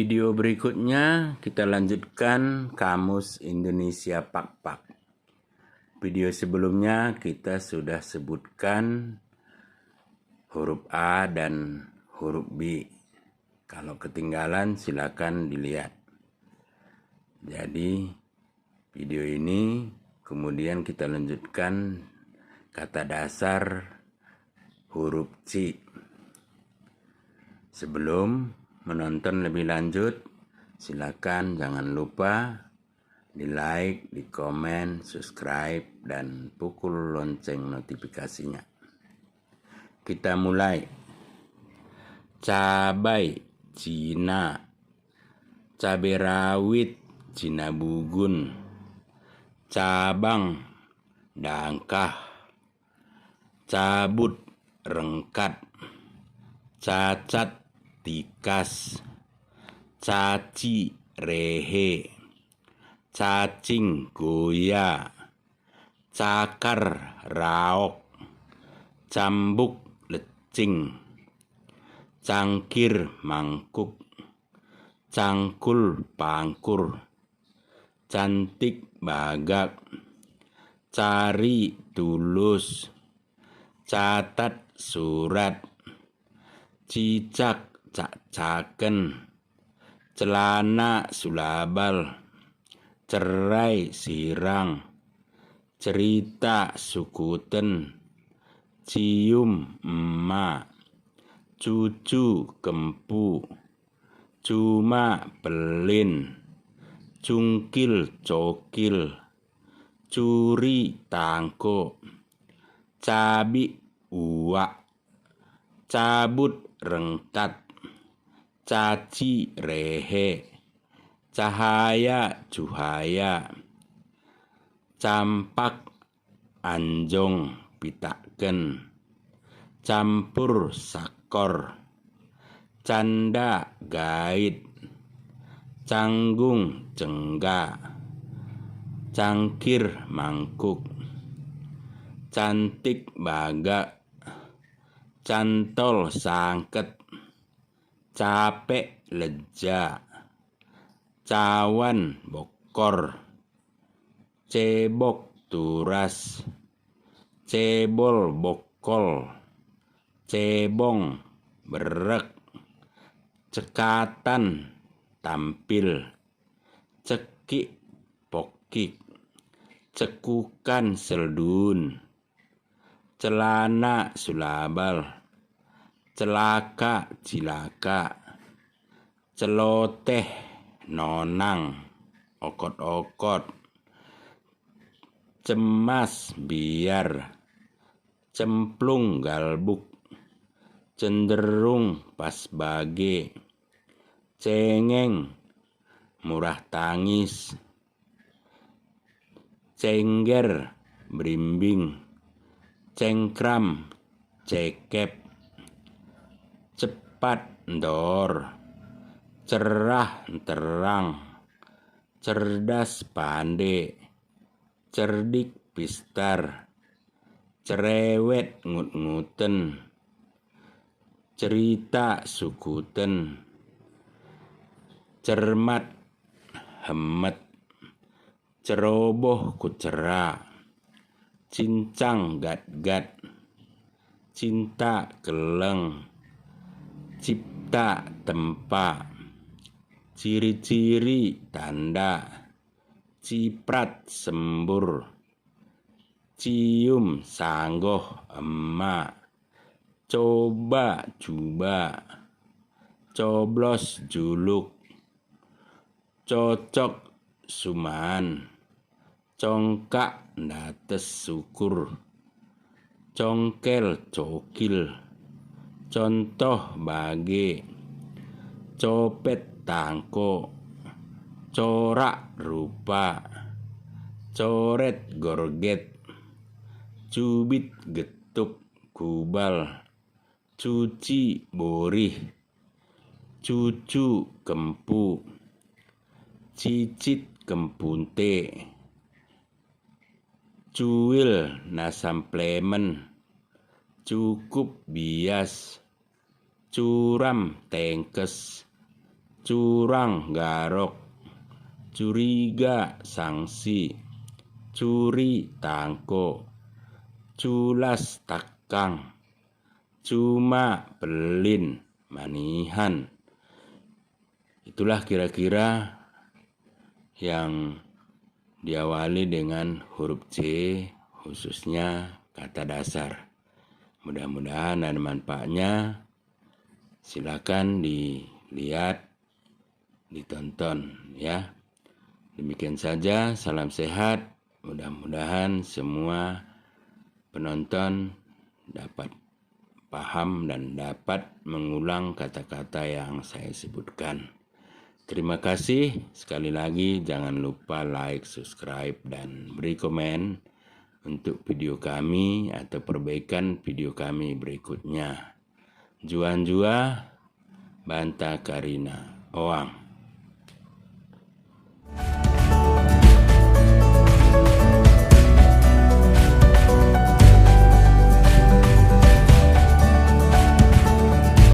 Video berikutnya kita lanjutkan Kamus Indonesia Pak-Pak. Video sebelumnya kita sudah sebutkan huruf A dan huruf B. Kalau ketinggalan silakan dilihat. Jadi video ini kemudian kita lanjutkan kata dasar huruf C. Sebelum menonton lebih lanjut, silakan jangan lupa di like, di komen, subscribe, dan pukul lonceng notifikasinya. Kita mulai. Cabai Cina, cabai rawit Cina bugun, cabang dangkah, cabut rengkat, cacat tikas, caci rehe, cacing goya, cakar raok, cambuk lecing, cangkir mangkuk, cangkul pangkur, cantik bagak, cari tulus, catat surat, cicak cak-caken, celana sulabal, cerai sirang, cerita sukuten, cium emak, cucu kempu, cuma pelin, cungkil cokil, curi tangko, cabi uak, cabut rengkat, caci rehe, cahaya cuhaya, campak anjong pitaken, campur sakor, canda gait, canggung cengga, cangkir mangkuk, cantik bagak, cantol sangket, capek leja, cawan bokor, cebok turas, cebol bokol, cebong berek, cekatan tampil, cekik pokik, cekukan seldun, celana sulabal, celaka cilaka, celoteh nonang, okot-okot, cemas biar, cemplung galbuk, cenderung pas bage, cengeng murah tangis, cengger berimbing, cengkram cekep, cepat ndor, cerah terang, cerdas pande, cerdik pistar, cerewet ngut-nguten, cerita sukuten, cermat hemet, ceroboh kucera, cincang gat-gat, cinta keleng, cipta tempa, ciri-ciri tanda, ciprat sembur, cium sanggoh emak, coba cuba, coblos juluk, cocok suman, congkak ndates syukur, congkel cokil, contoh bage, copet tangko, corak rupa, coret gorget, cubit getuk kubal, cuci borih, cucu kempu, cicit kempunte, cuil nasamplemen, cukup bias, curam tengkes, curang garok, curiga sanksi, curi tangko, culas takang, cuma belin manihan. Itulah kira-kira yang diawali dengan huruf C, khususnya kata dasar. Mudah-mudahan ada manfaatnya. Silakan dilihat, ditonton ya. Demikian saja, salam sehat. Mudah-mudahan semua penonton dapat paham dan dapat mengulang kata-kata yang saya sebutkan. Terima kasih. Sekali lagi jangan lupa like, subscribe, dan beri komen untuk video kami atau perbaikan video kami berikutnya. Juan Jua, Banta Karina, Oang.